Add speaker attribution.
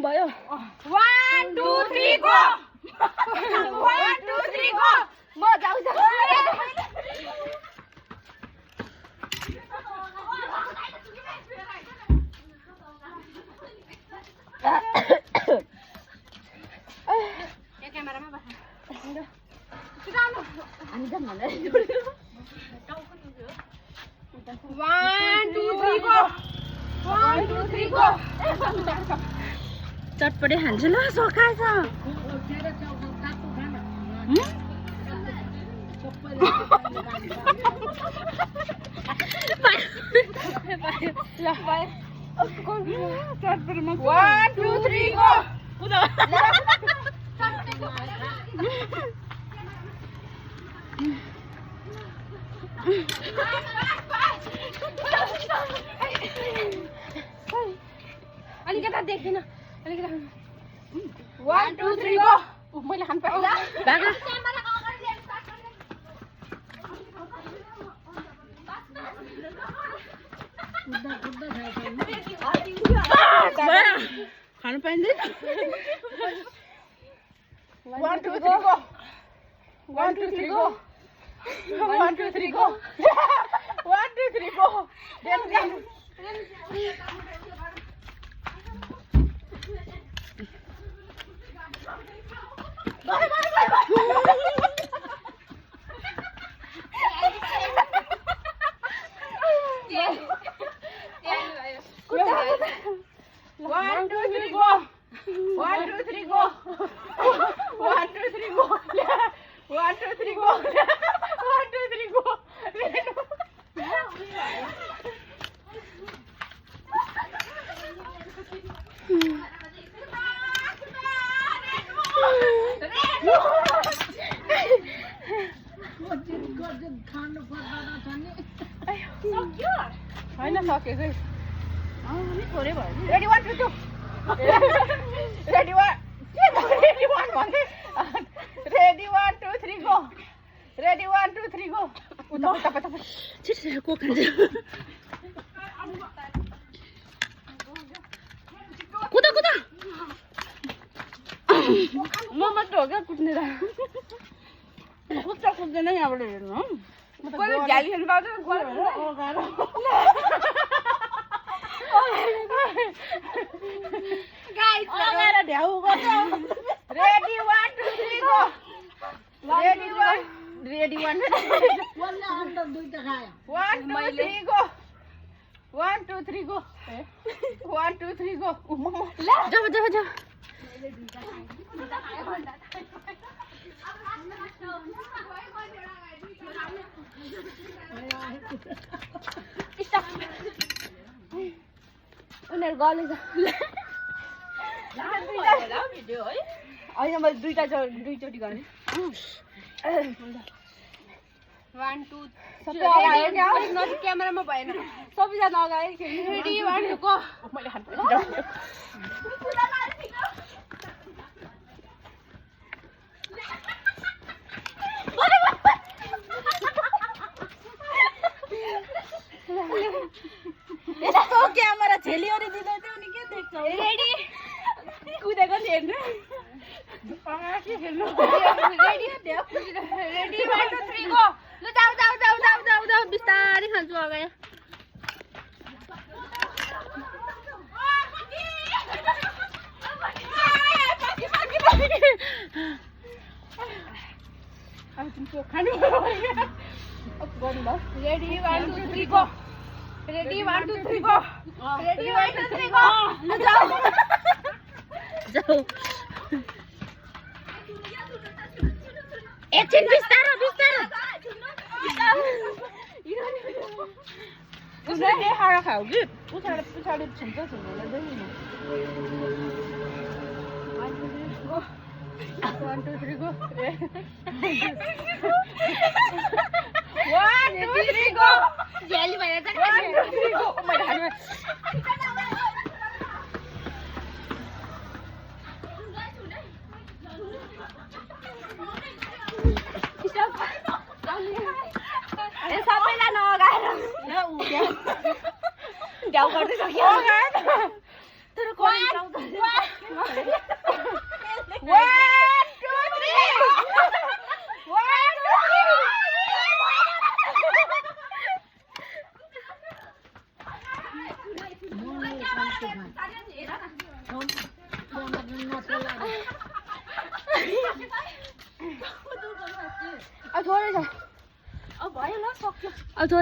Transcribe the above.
Speaker 1: भयो
Speaker 2: 1 2 3 go 1 2 3 go
Speaker 1: म जाऊ
Speaker 2: यो क्यामेरामा बस
Speaker 1: हामी जाम भन्दै
Speaker 2: 1 2 3 गो 1 2 3 गो
Speaker 1: चटपटे खान्छु ल सकाएछ चटपटेमा
Speaker 2: 1 2 3 गो अलिकता देख्दिन अलिकता 1 2 3 गो मैले खान पाएँ
Speaker 1: बागा खानु पाइँदैन
Speaker 2: 1 2 3 गो 1 2 3 गो 1 2 3 गो 1 2 3 गो होइन सकेकै
Speaker 1: थोरै भयो
Speaker 2: रेडी 1 2 2 रेडी 1 रेडी 1 भन्दै रेडी 1 2 3 गो रेडी 1 2 3 गो उता उता उता
Speaker 1: छिटो को खान्छ कुदा कुदा म मात्र हो क्या कुद्ने र कुद्छ कुद्दैन यहाँबाट हेर्नु
Speaker 2: कोले झ्याली खेल्नु पाउँछ गाइस
Speaker 1: लगाएर ढ्याउ गर्छ
Speaker 2: रेडी 1 2 3 गो रेडी 1 रेडी 1
Speaker 1: वल्ले अन्त दुईटा खायो
Speaker 2: 1 2 3 गो 1 2 3 गो 1 2 3 गो
Speaker 1: जाऊ जाऊ जाऊ उनीहरू गलेछ होइन मैले दुईचोटि गरेँ
Speaker 2: 1 2
Speaker 1: सबै अगाडि क्या
Speaker 2: नजिक क्यामेरामा भएन
Speaker 1: सबैजना अगाडि
Speaker 2: रेडी 1 2 गो मैले खान
Speaker 1: यस्तो क्यामेरा झेलिओरी दिँदै थियो नि के देख्छौ
Speaker 2: रेडी
Speaker 1: कुदेको नि हेर्नु
Speaker 2: अगाडि खेल्नु रेडी रेडी 1 2 3 गो
Speaker 1: ल जाऊ जाऊ जाऊ जाऊ जाऊ जाऊ बिस्तारै खान्छु अगाडि
Speaker 2: ready 1 2 3 go ready 1 2 3 go ready 1 2 3 go
Speaker 1: ल जाऊ जाऊ एकछिन बिस्तारो बिस्तारो उसले देखाएर खाऊ कि पछाडि पछाडि छुन्छ छुँदैन देख्नु
Speaker 2: 1 2 3 गो 1 2 3 गो
Speaker 1: झ्याली भएर
Speaker 2: 1 2 3 गो मैले खानु
Speaker 1: सबैलाई नअगाएर ढ्याउ गर्दै सक्यो तर 아, 좋아해서. 아, 많이 넣었어. 아, 좋아.